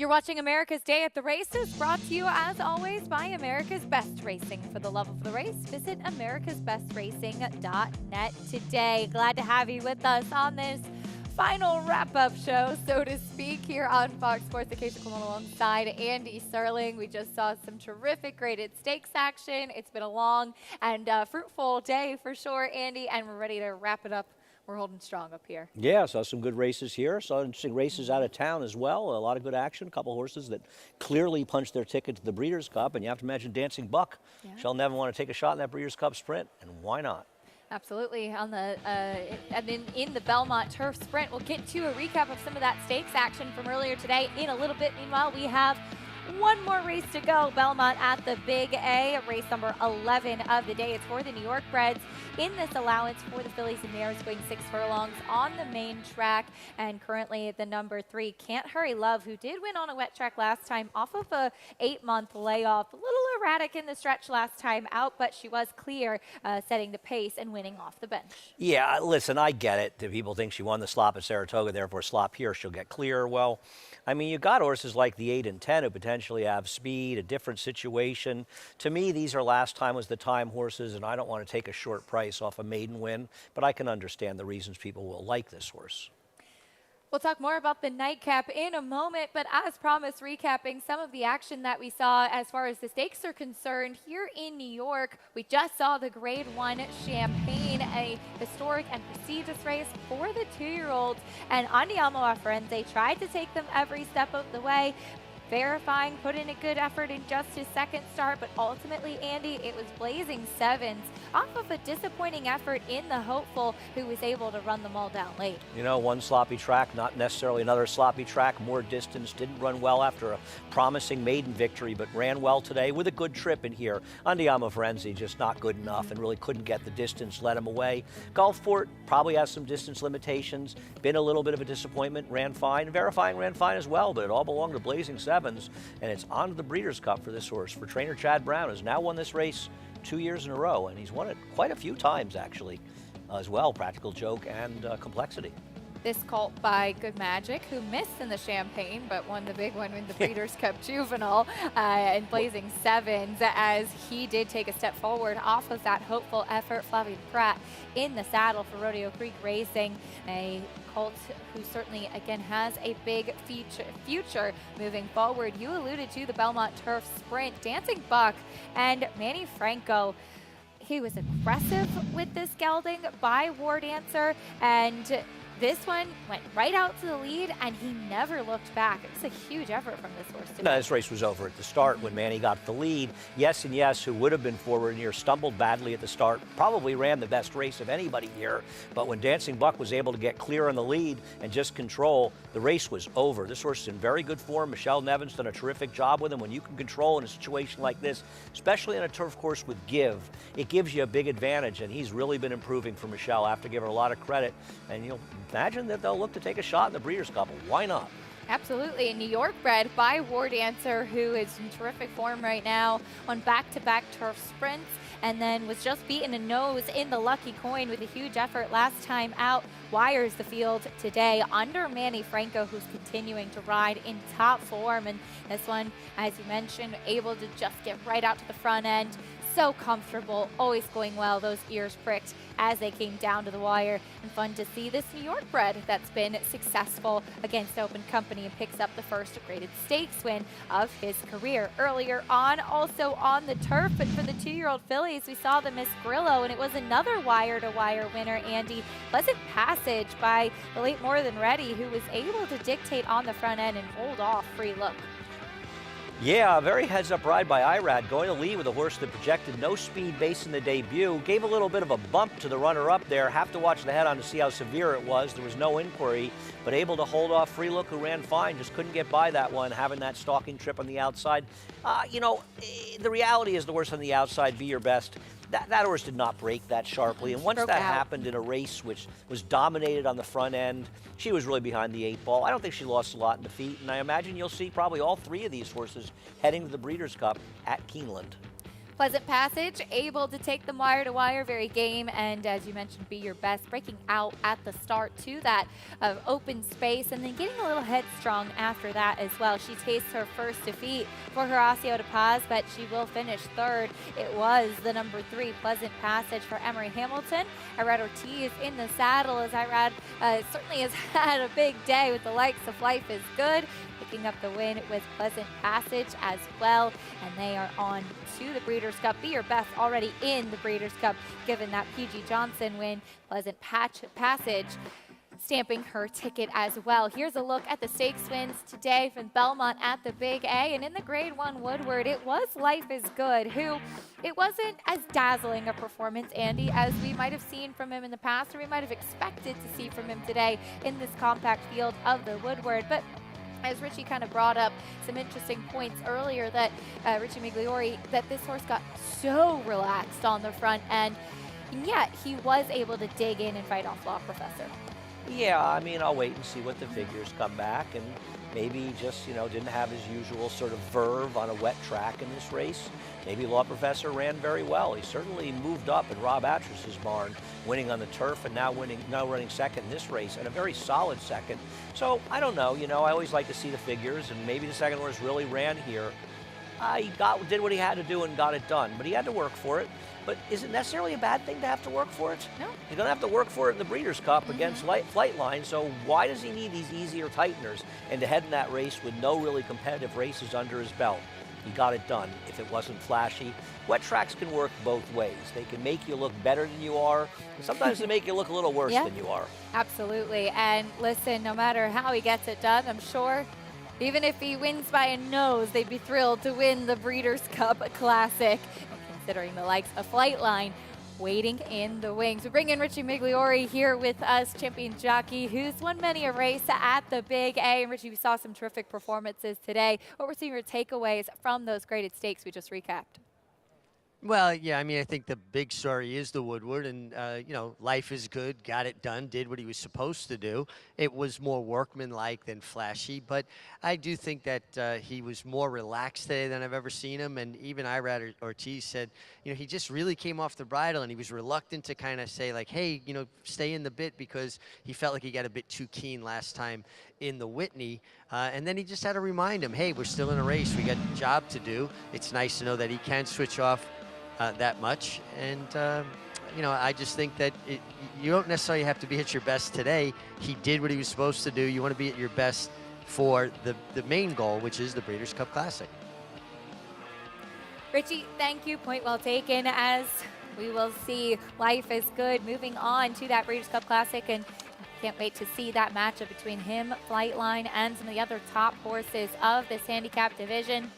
You're watching America's Day at the Races, brought to you as always by America's Best Racing. For the love of the race, visit americasbestracing.net today. Glad to have you with us on this final wrap-up show, so to speak, here on Fox Sports. Acacia Coleman alongside Andy Serling. We just saw some terrific graded stakes action. It's been a long and fruitful day for sure, Andy, and we're ready to wrap it up. We're holding strong up here. Yeah, saw some good races here. Saw interesting races out of town as well. A lot of good action. A couple horses that clearly punched their ticket to the Breeders' Cup. And you have to imagine Dancing Buck. Yeah. She'll never want to take a shot in that Breeders' Cup sprint. And why not? Absolutely. On the and then in the Belmont Turf Sprint, we'll get to a recap of some of that stakes action from earlier today in a little bit. Meanwhile, we have one more race to go. Belmont at the Big A, race number 11 of the day. It's for the New York breds in this allowance for the fillies and mares, going 6 furlongs on the main track. And currently the number 3, Can't Hurry Love, who did win on a wet track last time off of a 8-month layoff. A little erratic in the stretch last time out, but she was clear, setting the pace and winning off the bench. Yeah, listen, I get it. The people think she won the slop at Saratoga, therefore slop here, she'll get clear. Well, I mean, you got horses like the 8 and 10 who potentially have speed, a different situation. To me, these are last time was the time horses, and I don't want to take a short price off a maiden win, but I can understand the reasons people will like this horse. We'll talk more about the Nightcap in a moment, but as promised, recapping some of the action that we saw as far as the stakes are concerned here in New York. We just saw the Grade 1 Champagne, a historic and prestigious race for the 2-year-olds, and Andiamo Afrense tried to take them every step of the way. Verifying, put in a good effort in just his second start, but ultimately, Andy, it was blazing 7s off of a disappointing effort in the Hopeful, who was able to run them all down late. You know, one sloppy track, not necessarily another sloppy track, more distance, didn't run well after a promising maiden victory, but ran well today with a good trip in here. Andiamo Frenzy just not good enough and really couldn't get the distance, let him away. Gulfport probably has some distance limitations, been a little bit of a disappointment, ran fine. Verifying ran fine as well, but it all belonged to blazing 7s. And it's on to the Breeders' Cup for this horse. For trainer Chad Brown, has now won this race 2 years in a row, and he's won it quite a few times, actually, as well. Practical Joke and Complexity. This colt by Good Magic, who missed in the Champagne, but won the big one in the Breeders' Cup Juvenile, and blazing 7s, as he did take a step forward off of that hopeful effort. Flavien Prat in the saddle for Rodeo Creek Racing, a colt who certainly, again, has a big future moving forward. You alluded to the Belmont Turf Sprint. Dancing Buck and Manny Franco. He was aggressive with this gelding by War Dancer, and this one went right out to the lead, and he never looked back. It was a huge effort from this horse today. No, this race was over at the start when Manny got the lead. Yes and Yes, who would have been forward here, stumbled badly at the start, probably ran the best race of anybody here. But when Dancing Buck was able to get clear on the lead and just control, the race was over. This horse is in very good form. Michelle Nevin's done a terrific job with him. When you can control in a situation like this, especially in a turf course with give, it gives you a big advantage, and he's really been improving for Michelle. I have to give her a lot of credit, and you'll imagine that they'll look to take a shot in the Breeders' Cup. Why not? Absolutely. A New York bred by War Dancer, who is in terrific form right now on back-to-back turf sprints, and then was just beaten a nose in the Lucky Coin with a huge effort last time out. Wires the field today under Manny Franco, who's continuing to ride in top form. And this one, as you mentioned, able to just get right out to the front end. So comfortable, always going well. Those ears pricked as they came down to the wire. And fun to see this New York bred that's been successful against Open Company and picks up the first graded stakes win of his career. Earlier on, also on the turf, but for the 2-year-old fillies, we saw the Miss Grillo, and it was another wire-to-wire winner, Andy. Pleasant Passage by the late More Than Ready, who was able to dictate on the front end and hold off Free Look. Yeah, a very heads-up ride by Irad, going to lead with a horse that projected no speed base in the debut. Gave a little bit of a bump to the runner-up there. Have to watch the head-on to see how severe it was. There was no inquiry, but able to hold off Free Look, who ran fine. Just couldn't get by that one, having that stalking trip on the outside. You know, the reality is the horse on the outside, be your best. That horse did not break that sharply, and once that happened in a race which was dominated on the front end, she was really behind the 8 ball. I don't think she lost a lot in defeat, and I imagine you'll see probably all 3 of these horses heading to the Breeders' Cup at Keeneland. Pleasant Passage, able to take them wire to wire, very game, and as you mentioned, be your best, breaking out at the start to that open space, and then getting a little headstrong after that as well. She tastes her first defeat for Horacio de Paz, but she will finish third. It was the number 3 Pleasant Passage for Emery Hamilton. Irad Ortiz in the saddle, as Irad certainly has had a big day with the likes of Life is Good, picking up the win with Pleasant Passage as well, and they are on to the Breeders' Cup. Be your best already in the Breeders' Cup, given that PG Johnson win. Pleasant Passage stamping her ticket as well. Here's a look at the stakes wins today from Belmont at the Big A, and in the Grade 1 Woodward, it was Life is Good, who it wasn't as dazzling a performance, Andy, as we might have seen from him in the past, or we might have expected to see from him today in this compact field of the Woodward. But as Richie kind of brought up some interesting points earlier, that Richie Migliori, that this horse got so relaxed on the front end, and yet he was able to dig in and fight off Law Professor. Yeah, I mean, I'll wait and see what the figures come back, and maybe just, didn't have his usual sort of verve on a wet track in this race. Maybe Law Professor ran very well. He certainly moved up in Rob Atris's barn, winning on the turf, and now running second in this race, and a very solid second. So I don't know. I always like to see the figures, and maybe the second horse really ran here. He did what he had to do and got it done, but he had to work for it. But is it necessarily a bad thing to have to work for it? No. You're going to have to work for it in the Breeders' Cup against Flightline, so why does he need these easier tighteners and to head in that race with no really competitive races under his belt? He got it done. If it wasn't flashy, wet tracks can work both ways. They can make you look better than you are, and sometimes they make you look a little worse than you are. Absolutely. And listen, no matter how he gets it done, I'm sure even if he wins by a nose, they'd be thrilled to win the Breeders' Cup Classic. Considering the likes of Flightline waiting in the wings. We bring in Richie Migliori here with us, champion jockey who's won many a race at the Big A. And Richie, we saw some terrific performances today. What were some of your takeaways from those graded stakes we just recapped? Well, yeah, I mean, I think the big story is the Woodward, and, Life is Good, got it done, did what he was supposed to do. It was more workmanlike than flashy, but I do think that he was more relaxed today than I've ever seen him, and even Irad Ortiz said, he just really came off the bridle, and he was reluctant to kind of say, like, hey, stay in the bit, because he felt like he got a bit too keen last time in the Whitney, and then he just had to remind him, hey, we're still in a race, we got a job to do. It's nice to know that he can switch off that much, and I just think that you don't necessarily have to be at your best today. He did what he was supposed to do. You want to be at your best for the main goal, which is the Breeders' Cup Classic. Richie, thank you. Point well taken, as we will see Life is Good moving on to that Breeders' Cup Classic, and can't wait to see that matchup between him, Flightline, and some of the other top horses of this handicap division.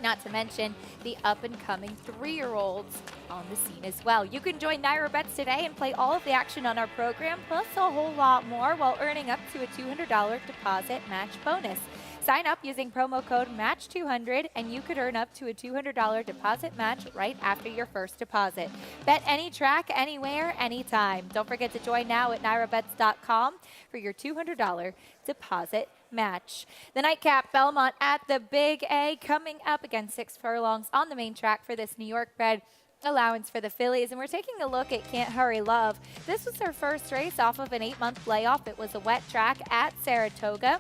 Not to mention the up-and-coming 3-year-olds on the scene as well. You can join Naira Bets today and play all of the action on our program, plus a whole lot more, while earning up to a $200 deposit match bonus. Sign up using promo code MATCH200, and you could earn up to a $200 deposit match right after your first deposit. Bet any track, anywhere, anytime. Don't forget to join now at nairabets.com for your $200 deposit match. The Nightcap, Belmont at the Big A, coming up against 6 furlongs on the main track for this New York bred allowance for the fillies. And we're taking a look at Can't Hurry Love. This was her first race off of an 8-month layoff. It was a wet track at Saratoga.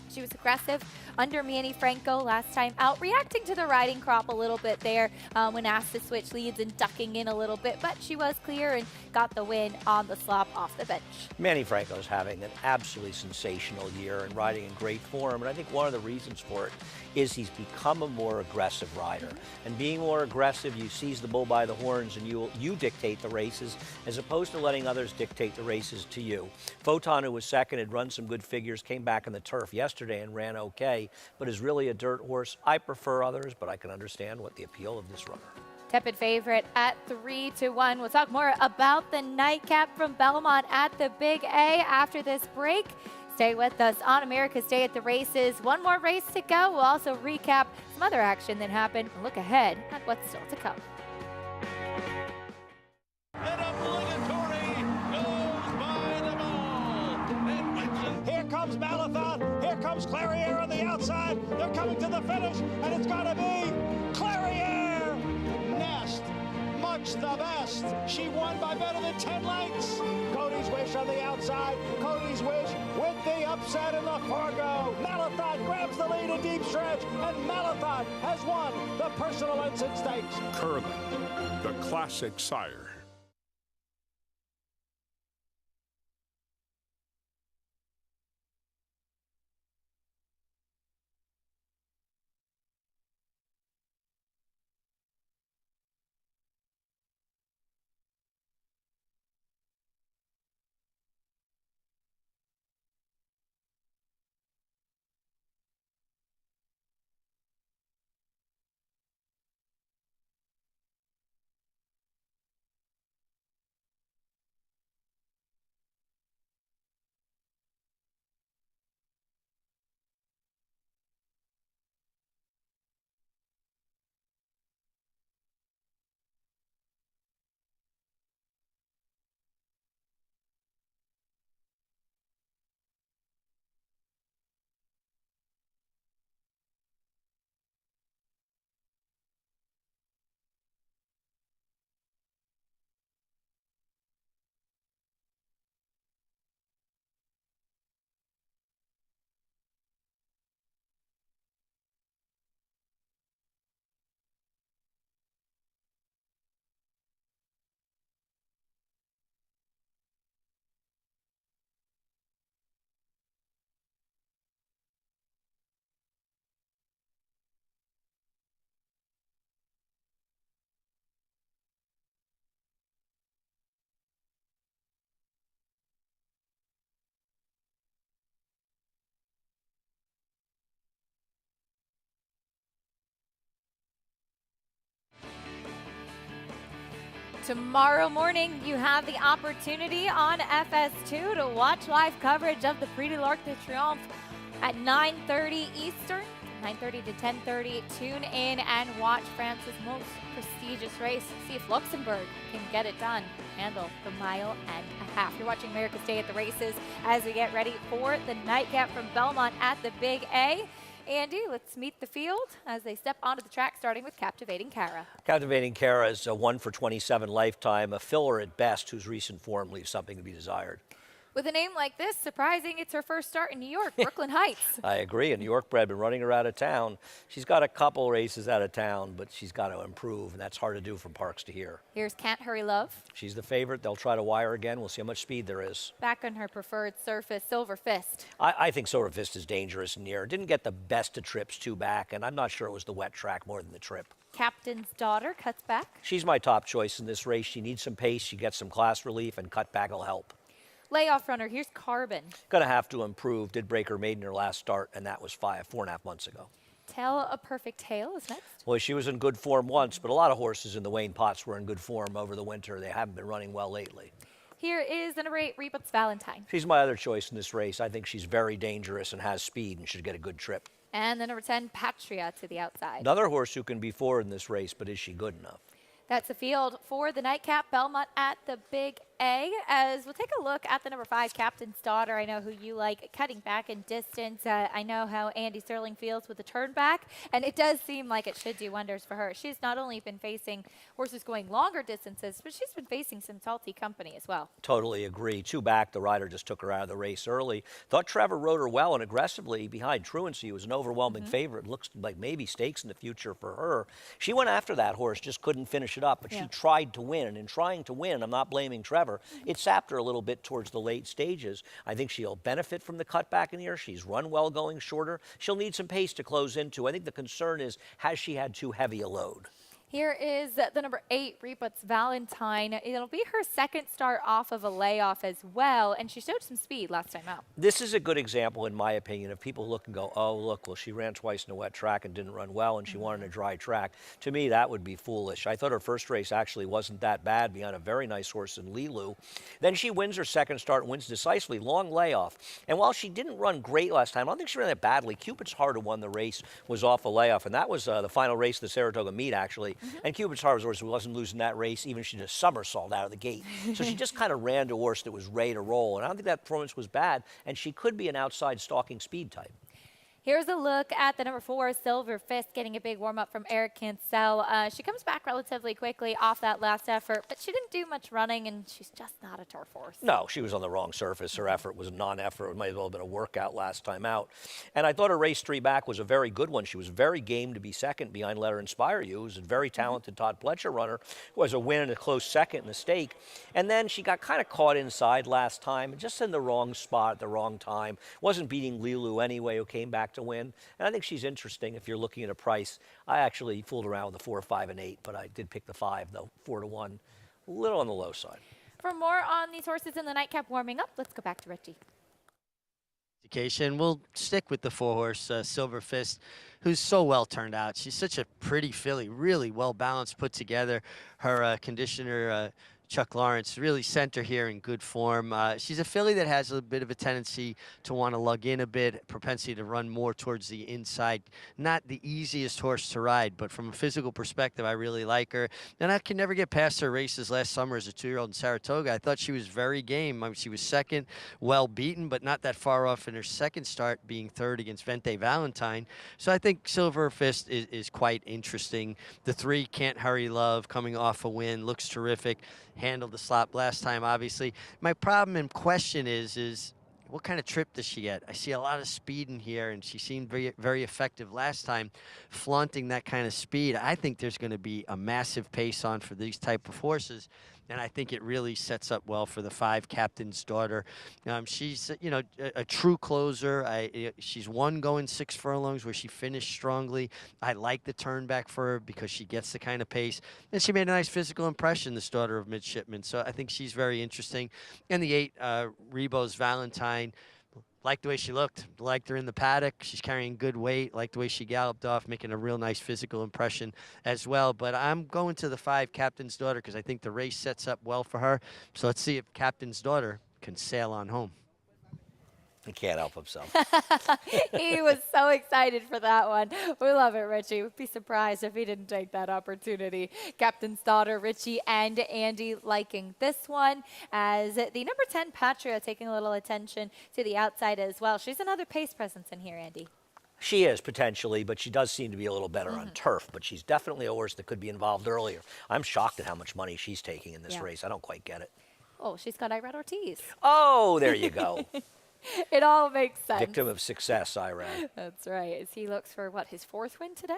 She was aggressive under Manny Franco last time out, reacting to the riding crop a little bit there when asked to switch leads and ducking in a little bit, but she was clear and got the win on the slop off the bench. Manny Franco's having an absolutely sensational year and riding in great form, and I think one of the reasons for it is he's become a more aggressive rider. And being more aggressive, you seize the bull by the horns and you dictate the races as opposed to letting others dictate the races to you. Photon, who was second, had run some good figures, came back on the turf yesterday and ran okay, but is really a dirt horse. I prefer others, but I can understand what the appeal of this runner. Tepid favorite at 3-1. We'll talk more about the Nightcap from Belmont at the Big A after this break. Stay with us on America's Day at the Races. One more race to go. We'll also recap some other action that happened and look ahead at what's still to come. Here comes Malathon. Here comes Clariere on the outside. They're coming to the finish, and it's going to be Clariere. Ness looks the best. She won by better than 10 lengths. Cody's Wish on the outside. Cody's Wish with the upset in the Fargo. Malathon grabs the lead in deep stretch, and Malathon has won the Personal Ensign Stakes. Curling, the classic sire. Tomorrow morning, you have the opportunity on FS2 to watch live coverage of the Prix de l'Arc de Triomphe at 9:30 Eastern, 9:30 to 10:30. Tune in and watch France's most prestigious race. See if Luxembourg can get it done, handle the mile and a half. You're watching America's Day at the Races as we get ready for the Nightcap from Belmont at the Big A. Andy, let's meet the field as they step onto the track, starting with Captivating Cara. Captivating Cara is a 1 for 27 lifetime, a filler at best, whose recent form leaves something to be desired. With a name like this, surprising it's her first start in New York, Brooklyn Heights. I agree. A New York bred, been running her out of town. She's got a couple races out of town, but she's got to improve, and that's hard to do from Parks to here. Here's Can't Hurry Love. She's the favorite. They'll try to wire again. We'll see how much speed there is. Back on her preferred surface, Silver Fist. I think Silver Fist is dangerous in here. Didn't get the best of trips two back, and I'm not sure it was the wet track more than the trip. Captain's Daughter cuts back. She's my top choice in this race. She needs some pace. She gets some class relief, and cut back will help. Layoff runner, here's Carbon. Going to have to improve. Did break her maiden in her last start, and that was 4.5 months ago. Tell a Perfect Tale is next. Well, she was in good form once, but a lot of horses in the Wayne Potts were in good form over the winter. They haven't been running well lately. Here is the number 8, Rebut's Valentine. She's my other choice in this race. I think she's very dangerous and has speed and should get a good trip. And the number 10, Patria to the outside. Another horse who can be forward in this race, but is she good enough? That's the field for the Nightcap, Belmont at the Big A. As we'll take a look at the number 5, Captain's Daughter. I know who you like, cutting back in distance. I know how Andy Sterling feels with the turn back, and it does seem like it should do wonders for her. She's not only been facing horses going longer distances, but she's been facing some salty company as well. Totally agree. Two back, the rider just took her out of the race early. Thought Trevor rode her well and aggressively behind Truancy, who was an overwhelming favorite. Looks like maybe stakes in the future for her. She went after that horse, just couldn't finish it up, but she tried to win. And in trying to win, I'm not blaming Trevor, it sapped her a little bit towards the late stages. I think she'll benefit from the cutback in here. She's run well going shorter. She'll need some pace to close into. I think the concern is, has she had too heavy a load? Here is the number 8, Rebut's Valentine. It'll be her second start off of a layoff as well, and she showed some speed last time out. This is a good example, in my opinion, of people look and go, oh, look, well, she ran twice in a wet track and didn't run well, and she wanted a dry track. To me, that would be foolish. I thought her first race actually wasn't that bad, behind a very nice horse in Lilu. Then she wins her second start and wins decisively, long layoff. And while she didn't run great last time, I don't think she ran that badly. Cupid's Heart, who won the race, was off a layoff, and that was the final race of the Saratoga meet, actually. And Cupid's Heart wasn't losing that race, even she did a somersault out of the gate. So she just kind of ran to a horse that was ready to roll. And I don't think that performance was bad, and she could be an outside stalking speed type. Here's a look at the number 4, Silver Fist, getting a big warm-up from Eric Cancel. She comes back relatively quickly off that last effort, but she didn't do much running, and she's just not a turf horse. No, she was on the wrong surface. Her effort was a non-effort. It might as well have been a workout last time out. And I thought her race 3 back was a very good one. She was very game to be second behind Let Her Inspire You, who's a very talented Todd Pletcher runner, who has a win and a close second in the stake. And then she got kind of caught inside last time, just in the wrong spot at the wrong time. Wasn't beating Lilu anyway, who came back to win. And I think she's interesting if you're looking at a price. I actually fooled around with the 4, 5, and 8, but I did pick the 5, though, 4 to 1. A little on the low side. For more on these horses in the Nightcap warming up, let's go back to Richie. We'll stick with the 4-horse Silver Fist, who's so well turned out. She's such a pretty filly, really well balanced, put together. Her conditioner, Chuck Lawrence, really sent her here in good form. She's a filly that has a bit of a tendency to want to lug in a bit, propensity to run more towards the inside. Not the easiest horse to ride, but from a physical perspective, I really like her. And I can never get past her races last summer as a 2-year-old in Saratoga. I thought she was very game. I mean, she was second, well beaten, but not that far off in her second start, being third against Vente Valentine. So I think Silver Fist is quite interesting. The 3, Can't Hurry Love, coming off a win, looks terrific. Handled the slop last time, obviously. My problem and question is what kind of trip does she get? I see a lot of speed in here, and she seemed very, very effective last time, flaunting that kind of speed. I think there's going to be a massive pace on for these type of horses, and I think it really sets up well for the 5, Captain's Daughter. She's, a true closer. She's won going 6 furlongs where she finished strongly. I like the turn back for her because she gets the kind of pace, and she made a nice physical impression, this daughter of midshipmen. So I think she's very interesting. And the 8, Rebo's Valentine. Liked the way she looked. Liked her in the paddock. She's carrying good weight. Liked the way she galloped off, making a real nice physical impression as well. But I'm going to the 5, Captain's Daughter, because I think the race sets up well for her. So let's see if Captain's Daughter can sail on home. He can't help himself. He was so excited for that one. We love it, Richie. We'd be surprised if he didn't take that opportunity. Captain's Daughter, Richie and Andy liking this one, as the number 10, Patria, taking a little attention to the outside as well. She's another pace presence in here, Andy. She is, potentially, but she does seem to be a little better on turf. But she's definitely a horse that could be involved earlier. I'm shocked at how much money she's taking in this race. I don't quite get it. Oh, she's got Irad Ortiz. Oh, there you go. It all makes sense. Victim of success, Irad. That's right. As he looks for, what, his 4th win today?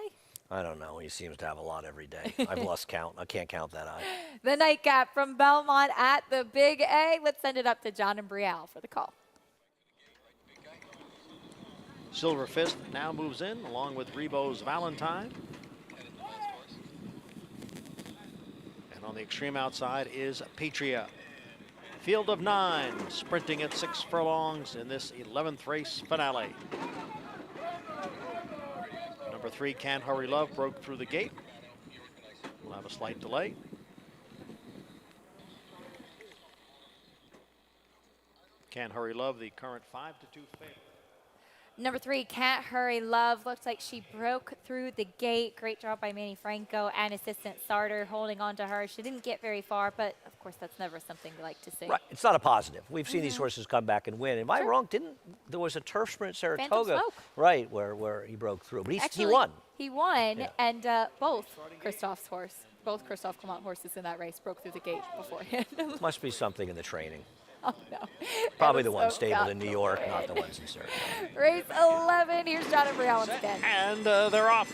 I don't know. He seems to have a lot every day. I've lost count. I can't count that high. The Nightcap from Belmont at the Big A. Let's send it up to John and Brielle for the call. Silver Fist now moves in along with Rebo's Valentine. And on the extreme outside is Patria. Field of 9, sprinting at 6 furlongs in this 11th race finale. Number 3, Can't Hurry Love, broke through the gate. We'll have a slight delay. Can't Hurry Love, the current 5-2 favorite. Number 3, Can't Hurry Love. Looks like she broke through the gate. Great job by Manny Franco and assistant Sartor holding on to her. She didn't get very far, but of course that's never something we like to see. Right. It's not a positive. We've seen these horses come back and win. Am I wrong? There was a turf sprint at Saratoga, right, where he broke through. But he won. He won, and both Christoph's Christophe Clement horses in that race broke through the gate beforehand. Must be something in the training. Oh, no. Probably the ones stabled in New York, not the ones in Saratoga. Race 11. Here's John and Brielle once again. And they're off.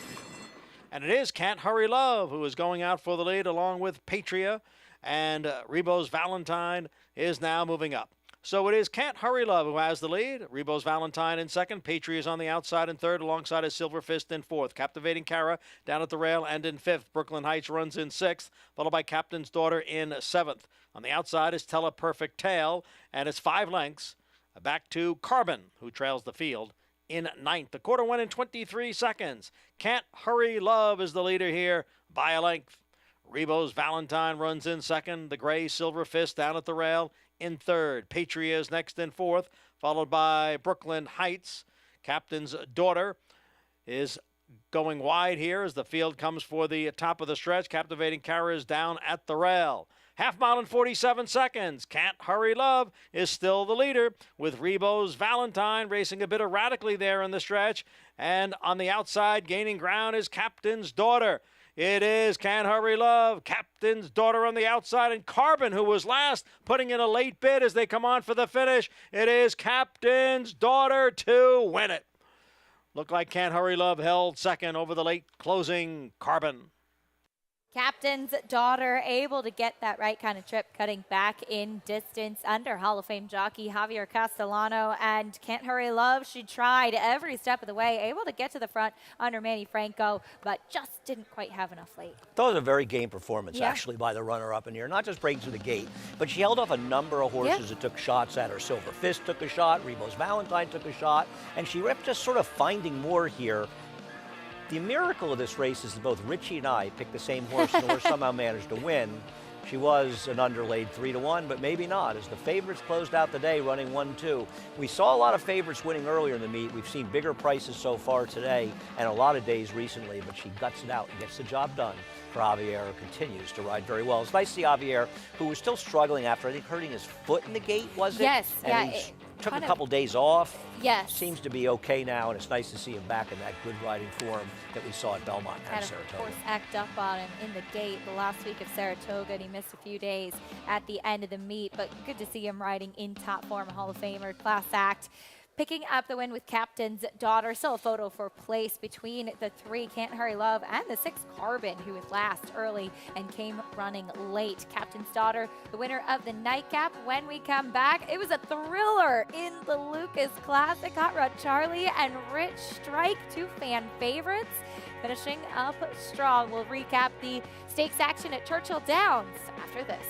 And it is Can't Hurry Love who is going out for the lead along with Patria. And Rebo's Valentine is now moving up. So it is Can't Hurry Love who has the lead. Rebo's Valentine in second. Patria is on the outside in third, alongside his Silver Fist in fourth. Captivating Cara down at the rail and in fifth. Brooklyn Heights runs in sixth, followed by Captain's Daughter in seventh. On the outside is Tell a Perfect Tale, and it's 5 lengths back to Carbon, who trails the field in ninth. The quarter went in 23 seconds. Can't Hurry Love is the leader here by a length. Rebo's Valentine runs in second. The gray Silver Fist down at the rail in third. Patria is next in fourth, followed by Brooklyn Heights. Captain's Daughter is going wide here as the field comes for the top of the stretch. Captivating Cara is down at the rail. Half mile in 47 seconds. Can't Hurry Love is still the leader, with Rebo's Valentine racing a bit erratically there in the stretch. And on the outside, gaining ground is Captain's Daughter. It is Can't Hurry Love, Captain's Daughter on the outside, and Carbon, who was last, putting in a late bid as they come on for the finish. It is Captain's Daughter to win it. Looked like Can't Hurry Love held second over the late closing Carbon. Captain's Daughter able to get that right kind of trip, cutting back in distance under Hall of Fame jockey Javier Castellano. And Can't Hurry Love, she tried every step of the way, able to get to the front under Manny Franco, but just didn't quite have enough late. That was a very game performance, actually, by the runner-up in here. Not just breaking through the gate, but she held off a number of horses that took shots at her. Silver Fist took a shot, Rebo's Valentine took a shot, and she kept just sort of finding more here. The miracle of this race is that both Richie and I picked the same horse, and the horse somehow managed to win. She was an underlaid 3-1, but maybe not, as the favorites closed out the day running 1-2. We saw a lot of favorites winning earlier in the meet. We've seen bigger prices so far today and a lot of days recently, but she guts it out and gets the job done for Javier, who continues to ride very well. It's nice to see Javier, who was still struggling after, I think, hurting his foot in the gate, was it? Yes, and he took a couple days off. Yes. Seems to be okay now, and it's nice to see him back in that good riding form that we saw at Belmont and Saratoga. Of course, act up on him in the gate the last week of Saratoga, and he missed a few days at the end of the meet, but good to see him riding in top form, Hall of Famer, class act. Picking up the win with Captain's Daughter. Still a photo for place between the 3, Can't Hurry Love, and the 6, Carbon, who was last early and came running late. Captain's Daughter, the winner of the Nightcap. When we come back, it was a thriller in the Lucas Classic. Hot Rod Charlie and Rich Strike, 2 fan favorites, finishing up strong. We'll recap the stakes action at Churchill Downs after this.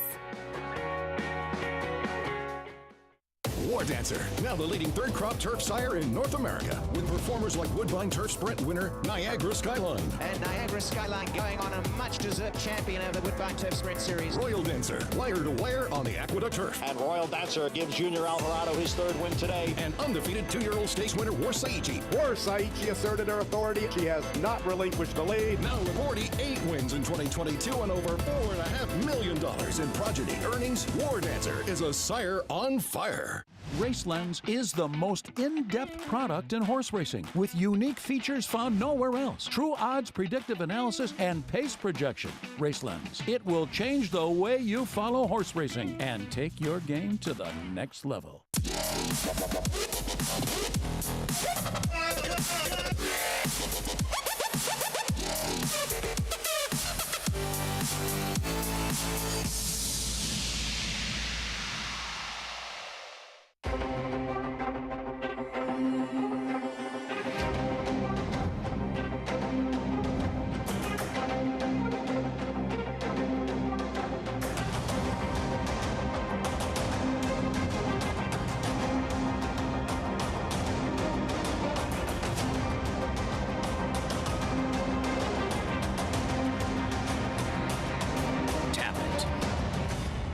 War Dancer, now the leading third crop turf sire in North America, with performers like Woodbine Turf Sprint winner Niagara Skyline. And Niagara Skyline going on a much-deserved champion of the Woodbine Turf Sprint Series. Royal Dancer, wire to wire on the Aqueduct Turf. And Royal Dancer gives Junior Alvarado his 3rd win today. And undefeated 2-year-old stakes winner War Saichi. War Saichi asserted her authority. She has not relinquished the lead. Now with already 8 wins in 2022 and over $4.5 million in progeny earnings, War Dancer is a sire on fire. RaceLens is the most in-depth product in horse racing, with unique features found nowhere else. True odds, predictive analysis, and pace projection. RaceLens. It will change the way you follow horse racing and take your game to the next level.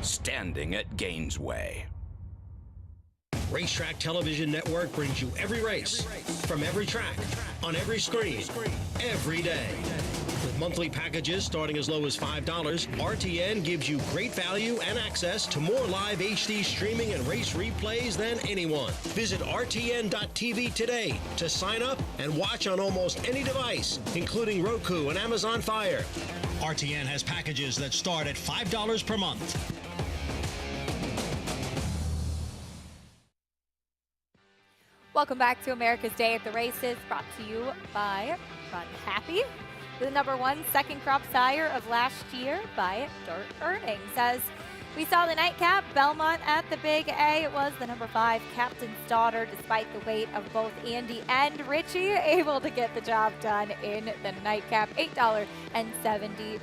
Standing at Gainesway. Racetrack Television Network brings you every race, from every track, on every screen, every day. With monthly packages starting as low as $5, RTN gives you great value and access to more live HD streaming and race replays than anyone. Visit RTN.tv today to sign up and watch on almost any device, including Roku and Amazon Fire. RTN has packages that start at $5 per month. Welcome back to America's Day at the Races, brought to you by Run Happy, the #1 second crop sire of last year by Dirt Earnings. As we saw the Nightcap, Belmont at the Big A, it was the #5 Captain's Daughter, despite the weight of both Andy and Richie, able to get the job done in the Nightcap. $8.70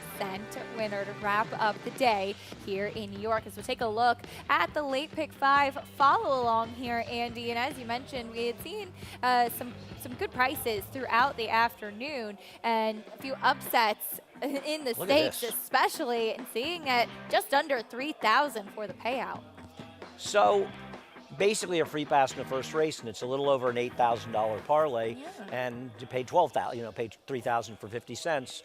winner to wrap up the day here in New York. As we take a look at the late pick 5 follow along here, Andy, and as you mentioned, we had seen some good prices throughout the afternoon and a few upsets in the stakes, especially, and seeing it just under $3,000 for the payout. So basically a free pass in the first race, and it's a little over an $8,000 parlay, and you paid $12,000, paid $3,000 for 50 cents.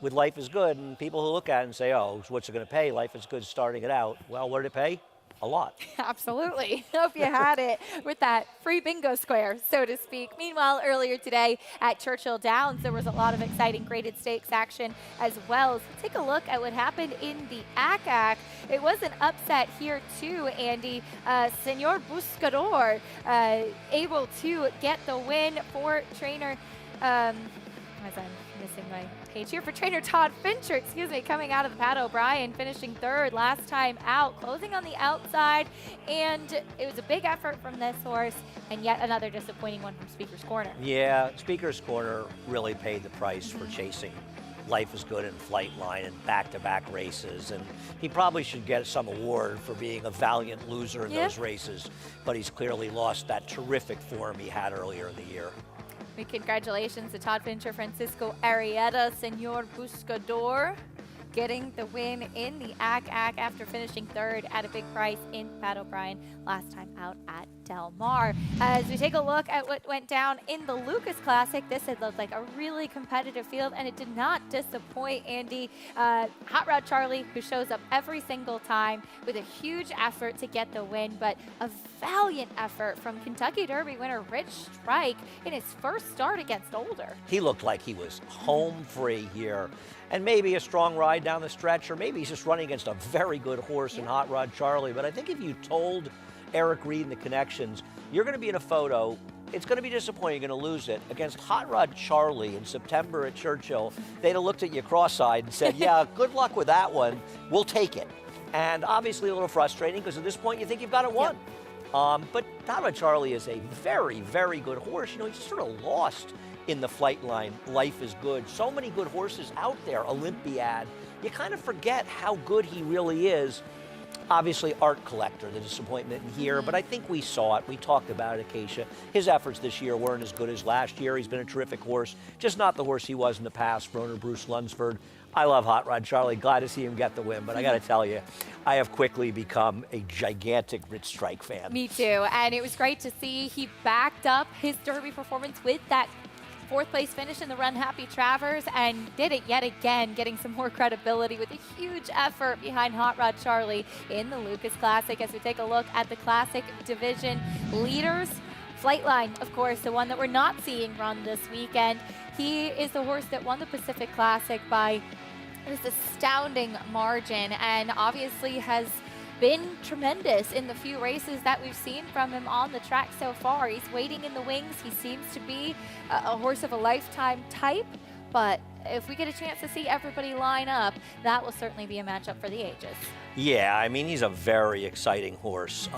with Life is Good, and people who look at it and say, oh, what's it going to pay? Life is Good starting it out. Well, what did it pay? A lot. Absolutely. Hope you had it with that free bingo square, so to speak. Meanwhile, earlier today at Churchill Downs, there was a lot of exciting graded stakes action as well. So take a look at what happened in the ACAC. It was an upset here too, Andy. Senor Buscador able to get the win for trainer. I'm missing my page here for trainer Todd Fincher, coming out of the Pat O'Brien, finishing third last time out, closing on the outside, and it was a big effort from this horse, and yet another disappointing one from Speaker's Corner. Yeah, Speaker's Corner really paid the price for chasing Life is Good and Flightline and back-to-back races, and he probably should get some award for being a valiant loser in those races, but he's clearly lost that terrific form he had earlier in the year. Congratulations to Todd Fincher, Francisco Arrieta, Senor Buscador, getting the win in the ACAC after finishing third at a big price in Pat O'Brien last time out at Del Mar. As we take a look at what went down in the Lucas Classic, this had looked like a really competitive field, and it did not disappoint, Andy. Hot Rod Charlie, who shows up every single time with a huge effort to get the win, but a valiant effort from Kentucky Derby winner Rich Strike in his first start against Older. He looked like he was home free here, and maybe a strong ride down the stretch, or maybe he's just running against a very good horse in Hot Rod Charlie. But I think if you told Eric Reed and the Connections, you're going to be in a photo, it's going to be disappointing, you're going to lose it, against Hot Rod Charlie in September at Churchill, they'd have looked at you cross-eyed and said, yeah, good luck with that one, we'll take it. And obviously a little frustrating, because at this point you think you've got it won. But Hot Rod Charlie is a very, very good horse. You know, he's sort of lost in the Flightline. Life is Good. So many good horses out there, Olympiad. You kind of forget how good he really is. Obviously, Art Collector, the disappointment in here, but I think we saw it. We talked about it, Acacia. His efforts this year weren't as good as last year. He's been a terrific horse, just not the horse he was in the past. Owner Bruce Lunsford. I love Hot Rod Charlie. Glad to see him get the win, but I got to tell you, I have quickly become a gigantic Rich Strike fan. Me too, and it was great to see he backed up his Derby performance with that fourth place finish in the Run Happy Travers, and did it yet again, getting some more credibility with a huge effort behind Hot Rod Charlie in the Lucas Classic. As we take a look at the Classic division leaders, Flightline, of course, the one that we're not seeing run this weekend. He is the horse that won the Pacific Classic by this astounding margin, and obviously has been tremendous in the few races that we've seen from him on the track so far. He's waiting in the wings. He seems to be a horse of a lifetime type, but if we get a chance to see everybody line up, that will certainly be a matchup for the ages. Yeah, I mean, he's a very exciting horse,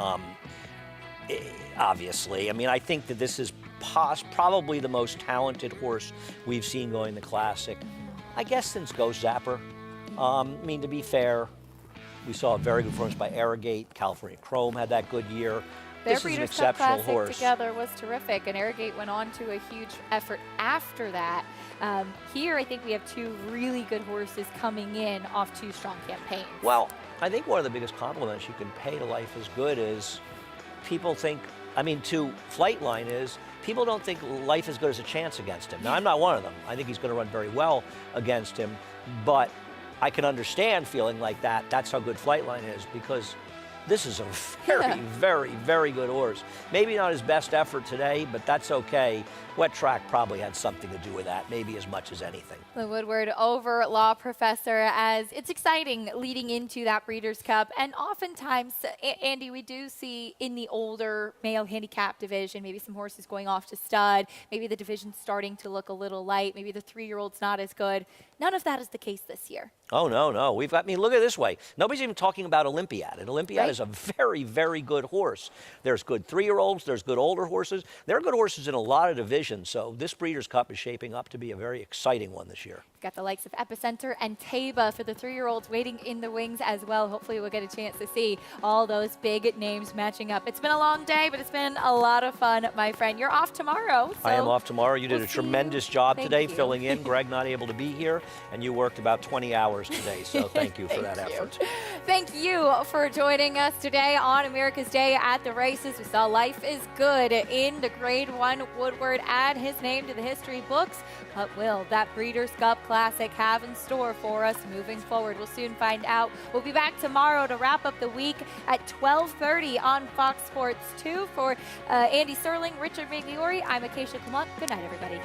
obviously. I mean, I think that this is probably the most talented horse we've seen going the Classic, I guess, since Ghost Zapper. I mean, to be fair, we saw a very good performance by Arrogate. California Chrome had that good year. This is an exceptional horse. Together was terrific, and Arrogate went on to a huge effort after that. Here, I think we have two really good horses coming in off two strong campaigns. Well, I think one of the biggest compliments you can pay to Life is Good is people think, I mean, to Flightline is, people don't think Life is Good has a chance against him. Now, I'm not one of them. I think he's going to run very well against him, but I can understand feeling like that. That's how good Flightline is, because this is a very, very, very good horse. Maybe not his best effort today, but that's okay. Wet track probably had something to do with that, maybe as much as anything. The Woodward Over Law Professor, as it's exciting leading into that Breeders' Cup. And oftentimes, Andy, we do see in the older male handicap division, maybe some horses going off to stud, maybe the division's starting to look a little light, maybe the 3-year-old's not as good. None of that is the case this year. Oh, no, no. We've got, I mean, look at it this way. Nobody's even talking about Olympiad. And Olympiad is a very, very good horse. There's good 3-year-olds. There's good older horses. There are good horses in a lot of divisions. So this Breeders' Cup is shaping up to be a very exciting one this year. We've got the likes of Epicenter and Taba for the 3-year-olds waiting in the wings as well. Hopefully we'll get a chance to see all those big names matching up. It's been a long day, but it's been a lot of fun, my friend. You're off tomorrow. So I am off tomorrow. You did a tremendous job today filling in. Greg not able to be here, and you worked about 20 hours today, so thank you for that effort. Thank you for joining us today on America's Day at the Races. We saw Life is Good in the Grade 1 Woodward add his name to the history books, but will that Breeders' Cup Classic have in store for us moving forward. We'll soon find out. We'll be back tomorrow to wrap up the week at 12:30 on Fox Sports 2. For Andy Serling, Richard Migliori, I'm Acacia Clement. Good night, everybody.